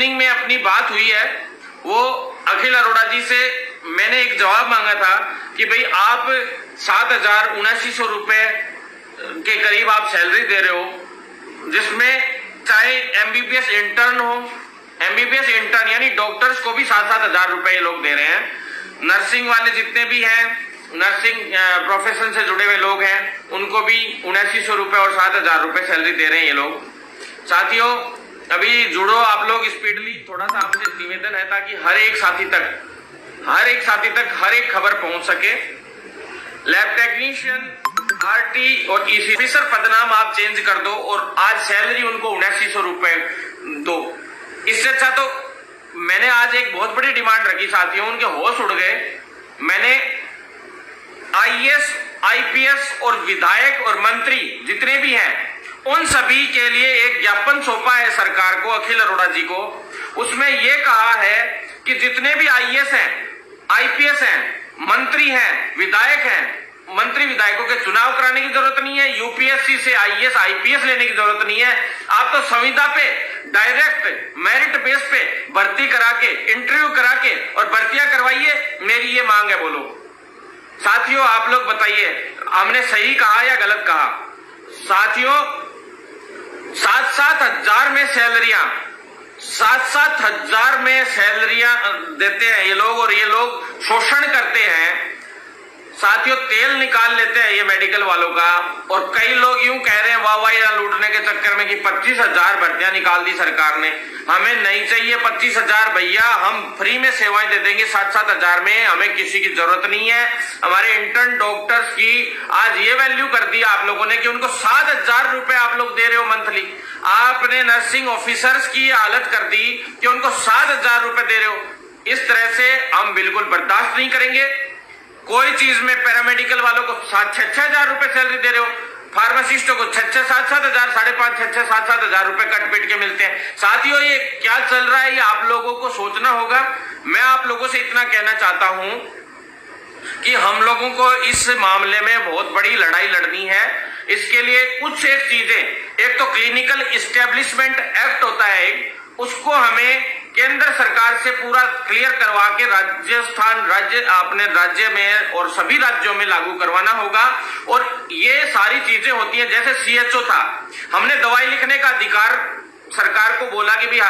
Evening में अपनी बात हुई है, वो अखिल अरोड़ा जी से मैंने एक जवाब मांगा था कि भाई आप 7,7900 रुपए के करीब आप सैलरी दे रहे हो, जिसमें चाहे एमबीबीएस इंटर्न हो, एमबीबीएस इंटर्न यानी डॉक्टर्स को भी 7,000 रुपए ये लोग दे रहे हैं, नर्सिंग वाले जितने भी हैं, नर्सिंग प्रोफेशन से जुड़े हुए लोग हैं, उनको भी 7900 रुपए और 7,000 रुपए सैलरी दे रहे हैं ये लोग। साथियों, अभी जुड़ो आप लोग स्पीडली, थोड़ा सा आपसे निवेदन है ताकि हर एक साथी तक हर एक खबर पहुंच सके। लैब टेक्नीशियन, आरटी और ईसी ऑफिसर पदनाम आप चेंज कर दो और आज सैलरी उनको 7900 रुपए दो। इससे अच्छा तो मैंने आज एक बहुत बड़ी डिमांड रखी साथियों, उनके होश उड़ गए। मैंने आईएएस, आईपीएस और विधायक और मंत्री जितने भी हैं उन सभी के लिए एक ज्ञापन सौंपा है सरकार को, अखिल अरोड़ा जी को। उसमें यह कहा है कि जितने भी आईएएस हैं, आईपीएस हैं, मंत्री हैं, विधायक हैं, मंत्री विधायकों के चुनाव कराने की जरूरत नहीं है, यूपीएससी से आईएएस आईपीएस लेने की जरूरत नहीं है। आप तो संविदा पे डायरेक्ट मेरिट बेस पे भर्ती करा के, इंटरव्यू करा के और भर्तियां करवाइए, मेरी ये मांग है। बोलो साथियों, आप लोग बताइए हमने सही कहा या गलत कहा। साथियों, 7-7 हजार में सैलरियां, 7-7 हजार में सैलरियां देते हैं ये लोग और ये लोग शोषण करते हैं। साथियों, तेल निकाल लेते हैं ये मेडिकल वालों का, और कई लोग यूं कह रहे हैं वाह लूटने के चक्कर में कि 25,000 भर्तियां निकाल दी सरकार ने। हमें नहीं चाहिए 25,000 भैया, हम फ्री में सेवाएं दे देंगे 7-7 हजार में, हमें किसी की जरूरत नहीं है। हमारे इंटर्न डॉक्टर्स की आज ये वैल्यू कर दी आप लोगों ने कि उनको 7,000 रुपए आप लोग दे रहे हो मंथली। आपने नर्सिंग ऑफिसर्स की हालत कर दी कि उनको 7,000 रुपए दे रहे हो। इस तरह से हम बिल्कुल बर्दाश्त नहीं करेंगे। कोई चीज में पैरामेडिकल वालों को 6-6 हजार रुपए सैलरी दे रहे हो, फार्मासिस्टों को 6-6, 7-7 हजार, 5.5, 6-6, 7-7 हजार रुपए कट पीट के मिलते हैं। साथियों, ये क्या चल रहा है ये आप लोगों को सोचना होगा। मैं आप लोगों से इतना कहना चाहता हूं कि हम लोगों को इस मामले में बहुत बड़ी लड़ाई लड़नी है। इसके लिए कुछ एक चीजें, एक तो क्लिनिकल इस्टेब्लिशमेंट एक्ट होता है एक, उसको हमें केंद्र सरकार से पूरा क्लियर करवा के अपने राज्य में और सभी राज्यों में लागू करवाना होगा। और ये सारी चीजें होती हैं, जैसे सीएचओ था, हमने दवाई लिखने का अधिकार सरकार को बोला कि भी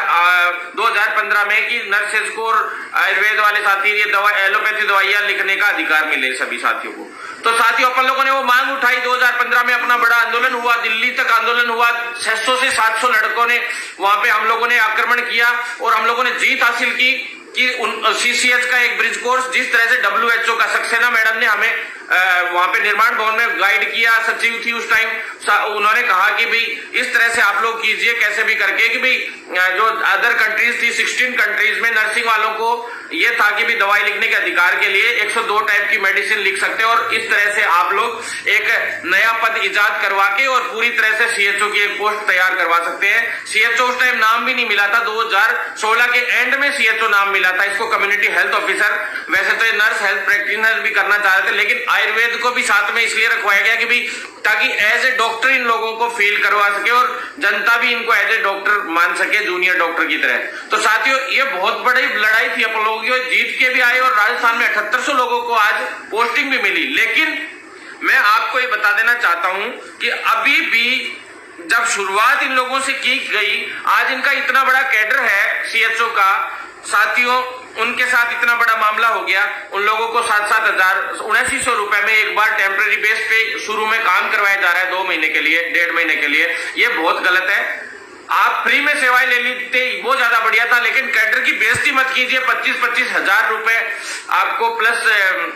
2015 में कि नर्सेज को और आयुर्वेद वाले साथी ये दवा एलोपैथी दवाइयां लिखने का अधिकार मिले सभी साथियों को। तो साथियों, अपन लोगों ने वो मांग उठाई, 2015 में अपना बड़ा आंदोलन हुआ, दिल्ली तक आंदोलन हुआ, 600 से 700 लड़कों ने वहां पे हम लोगों ने आक्रमण किया और हम लोगों ने जीत हासिल की कि सीसीएच का एक ब्रिज कोर्स, जिस तरह से डब्ल्यूएचओ का सक्सेना मैडम ने हमें वहां पे निर्माण भवन में गाइड किया, सचिव थी उस टाइम, उन्होंने कहा कि भाई इस तरह से आप लोग कीजिए कैसे भी करके कि भाई जो अदर कंट्रीज थी 16 कंट्रीज में नर्सिंग वालों को ये था कि भी दवाई लिखने के अधिकार के लिए 102 टाइप की मेडिसिन लिख सकते हैं और इस तरह से आप लोग एक नया पद इजाद करवा के और पूरी तरह से सीएचओ की एक पोस्ट तैयार करवा सकते हैं। सीएचओ उस टाइम नाम भी नहीं मिला था, 2016 के एंड में सीएचओ नाम मिला था, इसको कम्युनिटी हेल्थ ऑफिसर। वैसे तो ये नर्स हेल्थ प्रैक्टिशनर भी करना चाह रहे थे, लेकिन आयुर्वेद को भी साथ में इसलिए रखवाया गया कि भी ताकि एज ए डॉक्टर इन लोगों को फील करवा सके और जनता भी इनको एज ए डॉक्टर मान सके, जूनियर डॉक्टर की तरह। तो साथियों, ये बहुत बड़ी लड़ाई थी, अपन लोगों की जीत के भी आए और राजस्थान में 7800 लोगों को आज पोस्टिंग भी मिली। लेकिन मैं आपको ये बता देना चाहता हूं कि अभी भी जब शुरुआत इन लोगों से की गई, आज इनका इतना बड़ा कैडर है सीएचओ का, साथियों उनके साथ इतना बड़ा मामला हो गया, उन लोगों को 7-7 हजार 7900 रुपए में एक बार टेम्पररी बेस पे शुरू में काम करवाया जा रहा है 2 महीने के लिए, 1.5 महीने के लिए। ये बहुत गलत है। आप फ्री में सेवाएं ले लेते वो ज्यादा बढ़िया था, लेकिन कैडर की बेइज्जती मत कीजिए। 25-25 हजार रुपए आपको प्लस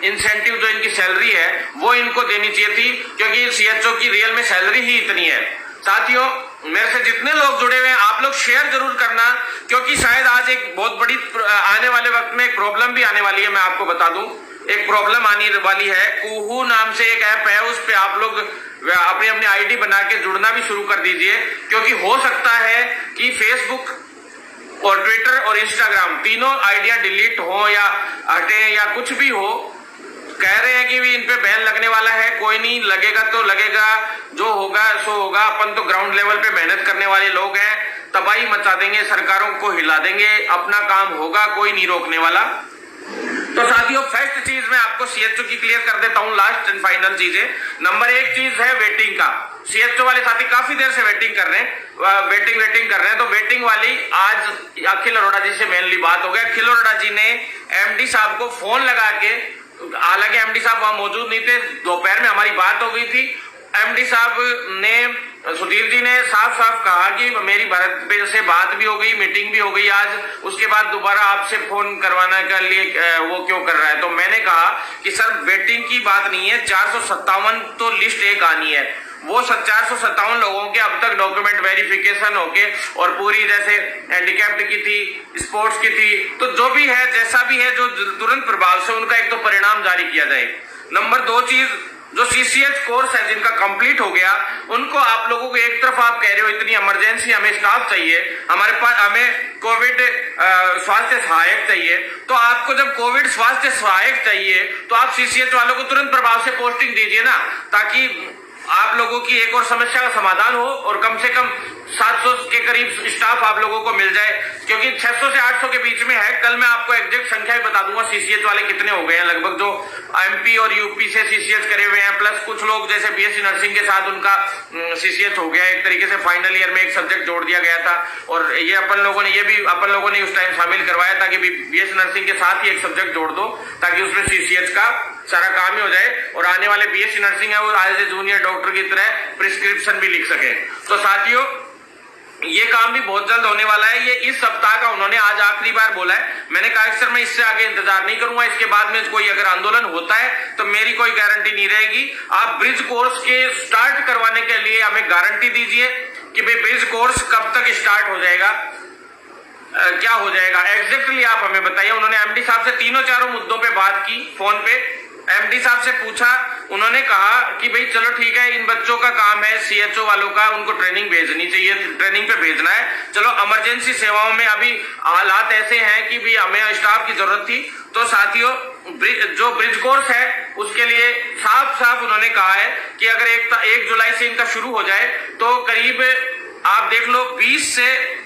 इंसेंटिव जो इनकी सैलरी है वो इनको देनी चाहिए थी, क्योंकि सीएचओ की रियल में सैलरी ही इतनी है। साथियों, मेरे से जितने लोग जुड़े हुए हैं आप लोग शेयर जरूर करना, क्योंकि शायद आज एक बहुत बड़ी आने वाले वक्त में एक प्रॉब्लम भी आने वाली है। मैं आपको बता दूं, एक प्रॉब्लम आने वाली है। कुहू नाम से एक ऐप है, उस पे आप लोग अपनी अपनी आईडी बना के जुड़ना भी शुरू कर दीजिए, क्योंकि हो सकता है कि फेसबुक और ट्विटर और इंस्टाग्राम तीनों आइडिया डिलीट हो या हटे या कुछ भी हो। कह रहे हैं कि भी इन पे बैन लगने वाला है, कोई नहीं, लगेगा तो लगेगा, जो होगा सो होगा। अपन तो ग्राउंड लेवल पे मेहनत करने वाले लोग हैं। तबाही मचा देंगे, सरकारों को हिला देंगे, अपना काम होगा, कोई नहीं रोकने वाला। तो साथियों फर्स्ट चीज मैं आपको सीएचओ की क्लियर कर देता हूं, लास्ट एंड फाइनल चीजें। नंबर एक चीज है वेटिंग का। सीएचओ वाले साथी काफी देर से वेटिंग कर रहे हैं, वेटिंग कर रहे हैं। तो वेटिंग वाली आज अखिल अरोड़ा जी से मेनली बात हो गया। अखिल अरोड़ा जी ने एमडी साहब को फोन लगा के, हालांकि एमडी साहब वहां मौजूद नहीं थे, दोपहर में हमारी बात हो गई थी। एमडी साहब ने, सुधीर जी ने साफ साफ कहा कि मेरी भरत से बात भी हो गई, मीटिंग भी हो गई आज, उसके बाद दोबारा आपसे फोन करवाने के लिए वो क्यों कर रहा है। तो मैंने कहा कि सर वेटिंग की बात नहीं है, 457 तो लिस्ट एक आनी है, वो 457 लोगों के अब तक डॉक्यूमेंट वेरिफिकेशन होके, और पूरी जैसे हैंडीकैप्ड की थी, स्पोर्ट्स की थी, तो जो भी है जैसा भी है, जो तुरंत प्रभाव से उनका एक तो परिणाम जारी किया जाए। नंबर दो चीज, जो सीसीएच कोर्स है जिनका कंप्लीट हो गया, उनको आप लोगों को एक तरफ आप कह रहे हो इतनी इमरजेंसी हमें स्टाफ चाहिए, हमारे पास हमें कोविड स्वास्थ्य सहायक चाहिए, तो आपको जब कोविड स्वास्थ्य सहायक चाहिए तो आप सीसीएच वालों को तुरंत प्रभाव से पोस्टिंग दीजिए ना, ताकि आप लोगों की एक और समस्या का समाधान हो और कम से कम 700 के करीब स्टाफ आप लोगों को मिल जाए, क्योंकि 600 से 800 के बीच में है। कल मैं आपको एग्जैक्ट संख्या बता दूंगा सीसीएच वाले कितने हो गए हैं, लगभग जो एमपी और यूपी से सीसीएच करे हुए हैं, प्लस कुछ लोग जैसे बीएससी नर्सिंग के साथ उनका सीसीएच हो गया, एक तरीके से फाइनल ईयर में एक सब्जेक्ट जोड़ दिया गया था, और ये अपन लोगों ने उस टाइम शामिल करवाया था कि बीएससी नर्सिंग के साथ ही एक सब्जेक्ट जोड़ दो, ताकि उसमें सीसीएच का सारा काम ही हो जाए, और आने वाले बीएससी नर्सिंग है वो आज से जूनियर डॉक्टर की तरह प्रिस्क्रिप्शन भी लिख सके। तो साथियों ये काम भी बहुत जल्द होने वाला है। ये इस सप्ताह का उन्होंने आज आखिरी बार बोला है। मैंने कहा सर मैं इससे आगे इंतजार नहीं करूंगा, इसके बाद में कोई अगर आंदोलन होता है तो मेरी कोई गारंटी नहीं रहेगी। आप ब्रिज कोर्स के स्टार्ट करवाने के लिए हमें गारंटी दीजिए कि भाई ब्रिज कोर्स कब तक स्टार्ट हो जाएगा, क्या हो जाएगा एग्जैक्टली आप हमें बताइए। उन्होंने एमडी साहब से तीनों चारों मुद्दों पे बात की, फोन पे एमडी साहब से पूछा, उन्होंने कहा कि भाई चलो ठीक है, इन बच्चों का काम है सीएचओ वालों का, उनको ट्रेनिंग भेजनी चाहिए, ट्रेनिंग पे भेजना है। चलो इमरजेंसी सेवाओं में अभी हालात ऐसे हैं कि भी हमें स्टाफ की जरूरत थी। तो साथियों जो ब्रिज कोर्स है उसके लिए साफ साफ उन्होंने कहा है कि अगर 1 जुलाई से इनका शुरू हो जाए तो करीब आप देख लो 20 से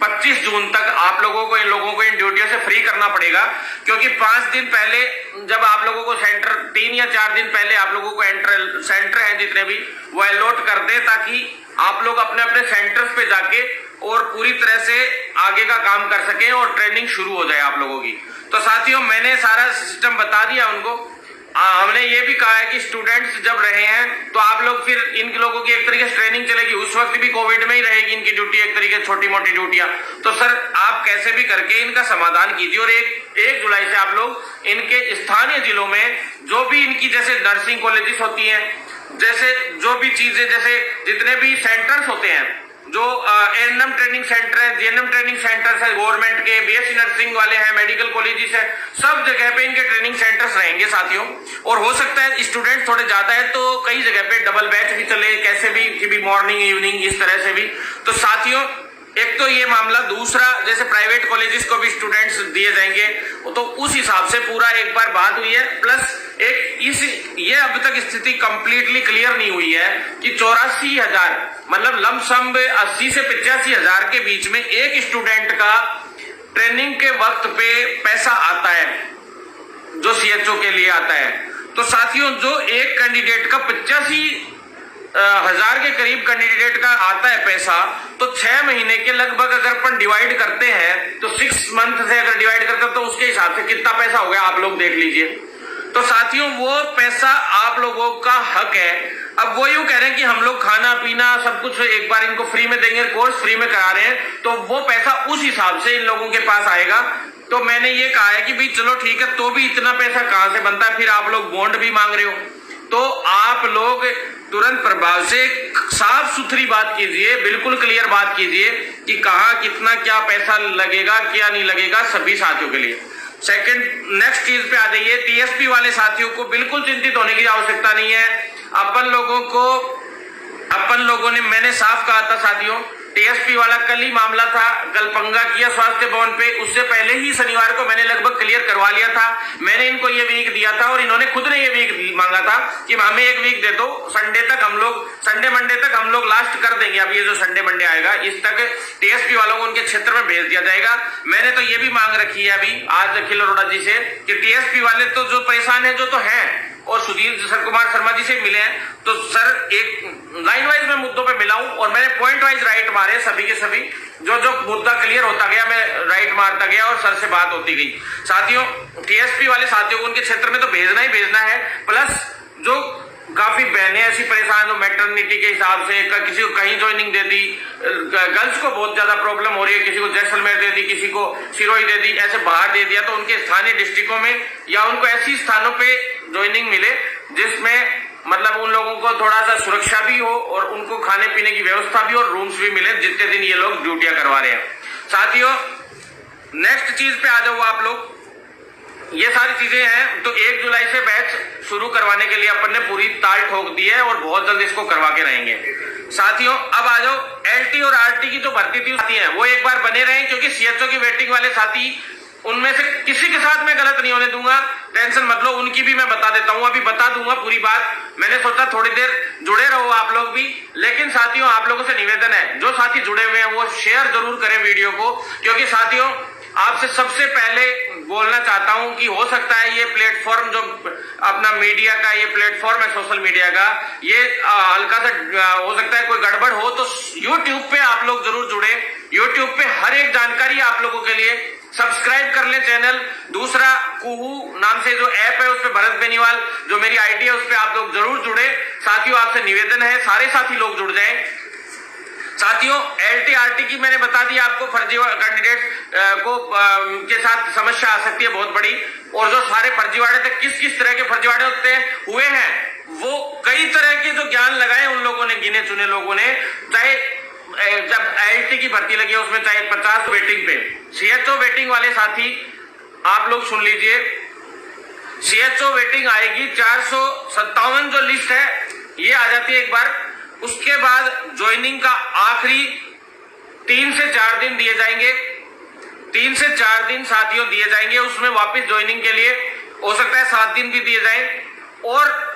25 जून तक आप लोगों को इन ड्यूटियों से फ्री करना पड़ेगा, क्योंकि 5 दिन पहले जब आप लोगों को सेंटर 3 या 4 दिन पहले आप लोगों को सेंटर हैं जितने भी वो अलॉट कर दे, ताकि आप लोग अपने अपने सेंटर्स पे जाके और पूरी तरह से आगे का काम कर सकें और ट्रेनिंग शुरू हो जाए आप लोगों की। तो साथियों मैंने सारा सिस्टम बता दिया उनको। हमने ये भी कहा है कि स्टूडेंट्स जब रहे हैं तो आप लोग फिर इन लोगों की एक तरीके से ट्रेनिंग चलेगी, उस वक्त भी कोविड में ही रहेगी इनकी ड्यूटी, एक तरीके से छोटी मोटी ड्यूटियां। तो सर आप कैसे भी करके इनका समाधान कीजिए, और 1 जुलाई से आप लोग इनके स्थानीय जिलों में जो भी इनकी जैसे नर्सिंग कॉलेजेस होती हैं, जैसे जो भी चीजें, जैसे जितने भी सेंटर्स होते हैं, जो एएनएम ट्रेनिंग सेंटर है, जीएनएम ट्रेनिंग सेंटर्स है गवर्नमेंट के, बीएससी नर्सिंग वाले हैं, मेडिकल कॉलेजेस है, सब जगह पे इनके ट्रेनिंग सेंटर्स रहेंगे साथियों। और हो सकता है स्टूडेंट थोड़े ज्यादा है तो कई जगह पे डबल बैच भी चले, कैसे भी कि भी मॉर्निंग इवनिंग इस तरह से भी। तो साथियों एक तो ये मामला, दूसरा जैसे प्राइवेट कॉलेजेस को भी स्टूडेंट्स दिए जाएंगे, तो उस हिसाब से पूरा एक बार बात हुई है। प्लस ये अब तक स्थिति कंप्लीटली क्लियर नहीं हुई है कि 84,000 मतलब लमसम 80 से 85,000 के बीच में एक स्टूडेंट का ट्रेनिंग के वक्त पे पैसा आता है जो सीएचओ के लिए आता है। तो साथियों जो एक कैंडिडेट का 85,000 के करीब कैंडिडेट का आता है पैसा, तो 6 महीने के लगभग अगर अपन डिवाइड करते हैं तो 6 मंथ से अगर डिवाइड करते हैं तो उसके हिसाब से कितना पैसा हो गया आप लोग देख लीजिए। तो साथियों वो पैसा आप लोगों का हक है। अब वो यूं कह रहे हैं कि हम लोग खाना पीना सब कुछ एक बार इनको फ्री में देंगे, कोर्स फ्री में करा रहे हैं, तो वो पैसा उस हिसाब से इन लोगों के पास आएगा। तो मैंने ये कहा है कि भाई चलो ठीक है, तो भी इतना पैसा कहां से बनता है, फिर आप लोग बॉन्ड भी मांग रहे हो, तो आप लोग तुरंत प्रभाव से साफ सुथरी बात कीजिए, बिल्कुल क्लियर बात कीजिए कि कहां कितना क्या पैसा लगेगा, क्या नहीं लगेगा सभी साथियों के लिए। सेकंड नेक्स्ट चीज पे आ जाइए, टीएसपी वाले साथियों को बिल्कुल चिंतित होने की आवश्यकता नहीं है। अपन लोगों ने मैंने साफ कहा था साथियों टीएसपी वाला कल ही मामला था, कल पंगा किया स्वास्थ्य भवन पे, उससे पहले ही शनिवार को मैंने लगभग क्लियर करवा लिया था। मैंने इनको ये वीक दिया था और इन्होंने खुद ने ये वीक मांगा था कि हमें एक वीक दे दो, संडे तक हम लोग, संडे मंडे तक हम लोग लास्ट कर देंगे। अब ये जो संडे मंडे आएगा इस तक टीएसपी वालों को उनके क्षेत्र में भेज दिया जाएगा। मैंने तो ये भी मांग रखी है अभी आज अखिल अरोड़ा जी से कि टीएसपी वाले तो जो परेशान है जो तो है, और सुधीर सर कुमार शर्मा जी से मिले हैं तो सर एक लाइन वाइज में मुद्दों पे मिलाऊं और मैंने पॉइंट वाइज राइट मारे सभी के सभी, जो जो मुद्दा क्लियर होता गया मैं राइट मारता गया और सर से बात होती गई। साथियों टीएसपी वाले साथियों को उनके क्षेत्र में तो भेजना ही भेजना है, प्लस जो काफी बहनें ऐसी परेशान जो मैटरनिटी के हिसाब से किसी को कहीं ज्वाइनिंग दे दी, गर्ल्स को बहुत ज्यादा प्रॉब्लम हो रही है, किसी को जैसलमेर दे दी, किसी को सिरोही दे दी, ऐसे बाहर दे दिया, तो उनके स्थानीय डिस्ट्रिक्टों में या उनको ऐसी स्थानों पे ज्वाइनिंग मिले जिसमें मतलब उन लोगों को थोड़ा सा सुरक्षा भी हो और उनको खाने पीने की व्यवस्था भी और रूम्स भी मिले जितने दिन ये लोग ड्यूटियां करवा रहे हैं। साथियों नेक्स्ट चीज पे आ जाओ आप लोग, ये सारी चीजें हैं तो 1 जुलाई से बैच शुरू करवाने के लिए अपन ने पूरी ताल ठोक दी है और बहुत जल्द इसको करवा के रहेंगे। साथियों अब आ जाओ एलटी और आरटी की जो भर्ती थी है वो एक बार बने रहे, क्योंकि सीएचओ की वेटिंग वाले साथी उनमें से किसी के साथ मैं गलत नहीं होने दूंगा, टेंशन मत लो, उनकी भी मैं बता देता हूं, अभी बता दूंगा पूरी बात। मैंने सोचा थोड़ी देर जुड़े रहो आप लोग भी, लेकिन साथियों आप लोगों से निवेदन है जो साथी जुड़े हुए हैं वो शेयर जरूर करें वीडियो को, क्योंकि साथियों आपसे सबसे पहले बोलना चाहता हूं कि हो सकता है ये प्लेटफॉर्म जो अपना मीडिया का ये प्लेटफॉर्म है सोशल मीडिया का, ये हल्का सा हो सकता है कोई गड़बड़ हो, तो यूट्यूब पे आप लोग जरूर जुड़े। यूट्यूब पे हर एक जानकारी आप लोगों के लिए, सब्सक्राइब कर लें चैनल। दूसरा कुहू नाम से जो ऐप है उस पर भरत बेनीवाल जो मेरी आईडी है उस पर आप लोग जरूर जुड़े। साथियों आपसे निवेदन है सारे साथी लोग जुड़ जाएं। साथियों एलटीआरटी की मैंने बता दी आपको, फर्जी कैंडिडेट को के साथ समस्या आ सकती है बहुत बड़ी, और जो सारे फर्जीवाड़े थे किस किस तरह के फर्जीवाड़े होते हुए हैं वो कई तरह के जो ज्ञान लगाए उन लोगों ने, गिने चुने लोगों ने, चाहे जब एलटी की भर्ती लगी है उसमें चाहे 50 वेटिंग पे, सीएचओ वेटिंग वाले साथी आप लोग सुन लीजिए, सीएचओ वेटिंग आएगी 457 जो लिस्ट है ये आ जाती है एक बार, उसके बाद ज्वाइनिंग का आखिरी 3 से 4 दिन दिए जाएंगे, 3 से 4 दिन साथियों दिए जाएंगे, उसमें वापस ज्वाइनिंग के लिए हो सकता है 7 दिन भी दिए जाएं, और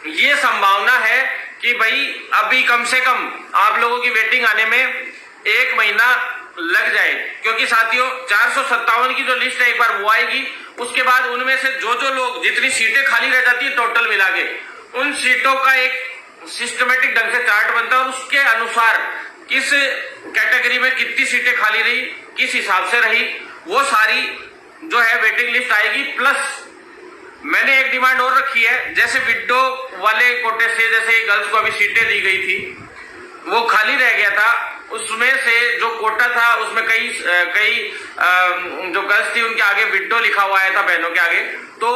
ये संभावना है कि भाई अभी कम से कम आप लोगों की वेटिंग आने में 1 महीना लग जाए, क्योंकि साथियों 457 की जो लिस्ट है एक बार वो आएगी, उसके बाद उनमें से जो जो लोग जितनी सीटें खाली रह जाती है टोटल मिला के उन सीटों का एक सिस्टमेटिक ढंग से चार्ट बनता है और उसके अनुसार किस कैटेगरी में कितनी सीटें खाली रही, किस हिसाब से रही, वो सारी जो है वेटिंग लिस्ट आएगी। प्लस मैंने एक डिमांड और रखी है, जैसे विडो वाले कोटे से जैसे गर्ल्स को अभी सीटें दी गई थी वो खाली रह गया था, उसमें से जो कोटा था उसमें कई जो गर्ल्स थी उनके आगे विडो लिखा हुआ आया था बहनों के आगे, तो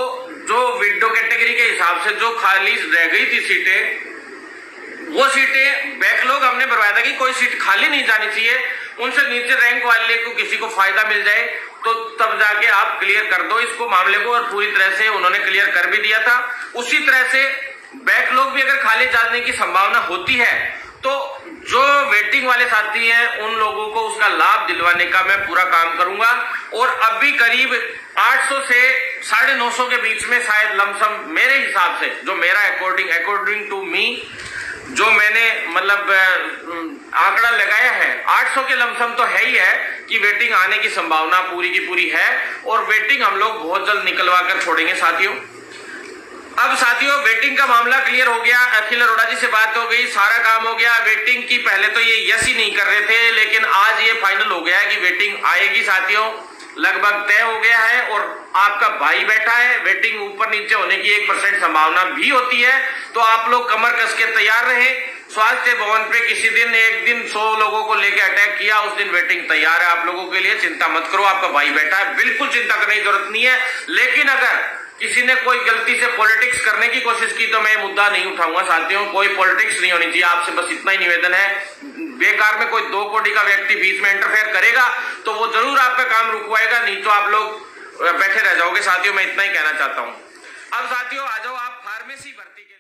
जो विडो कैटेगरी के हिसाब से जो खाली रह गई थी सीटें, वो सीटें बैकलॉग हमने भरवाया था कि कोई सीट खाली नहीं जानी चाहिए, उनसे नीचे रैंक वाले को किसी को फायदा मिल जाए तो तब जाके आप क्लियर कर दो इसको मामले को, और पूरी तरह से उन्होंने क्लियर कर भी दिया था। उसी तरह से बैकलॉग भी अगर खाली जाने की संभावना होती है तो जो वेटिंग वाले साथी हैं उन लोगों को उसका लाभ दिलवाने का मैं पूरा काम करूंगा, और अभी करीब 800 से 950 के बीच में शायद लमसम मेरे हिसाब से जो मेरा अकॉर्डिंग टू मी जो मैंने मतलब आंकड़ा लगाया है 800 के लमसम तो है ही है कि वेटिंग आने की संभावना पूरी की पूरी है, और वेटिंग हम लोग बहुत जल्द निकलवा कर छोड़ेंगे साथियों। अब साथियों वेटिंग का मामला क्लियर हो गया, अखिल अरोड़ा जी से बात हो गई, सारा काम हो गया। वेटिंग की पहले तो ये यस ही नहीं कर रहे थे, लेकिन आज ये फाइनल हो गया है कि वेटिंग आएगी साथियों, लगभग तय हो गया है, और आपका भाई बैठा है। वेटिंग ऊपर नीचे होने की 1% संभावना भी होती है, तो आप लोग कमर कस के तैयार रहे। स्वास्थ्य भवन पे किसी दिन एक दिन 100 लोगों को लेकर अटैक किया, उस दिन वेटिंग तैयार है आप लोगों के लिए, चिंता मत करो, आपका भाई बैठा है, बिल्कुल चिंता करने की जरूरत नहीं है। लेकिन अगर किसी ने कोई गलती से पॉलिटिक्स करने की कोशिश की तो मैं मुद्दा नहीं उठाऊंगा साथियों, कोई पॉलिटिक्स नहीं होनी चाहिए, आपसे बस इतना ही निवेदन है। बेकार में कोई 2 कोटी का व्यक्ति बीच में इंटरफेयर करेगा तो वो जरूर आपका काम रुकवाएगा, नहीं तो आप लोग बैठे रह जाओगे साथियों, मैं इतना ही कहना चाहता हूं। अब साथियों आ जाओ आप फार्मेसी भर्ती के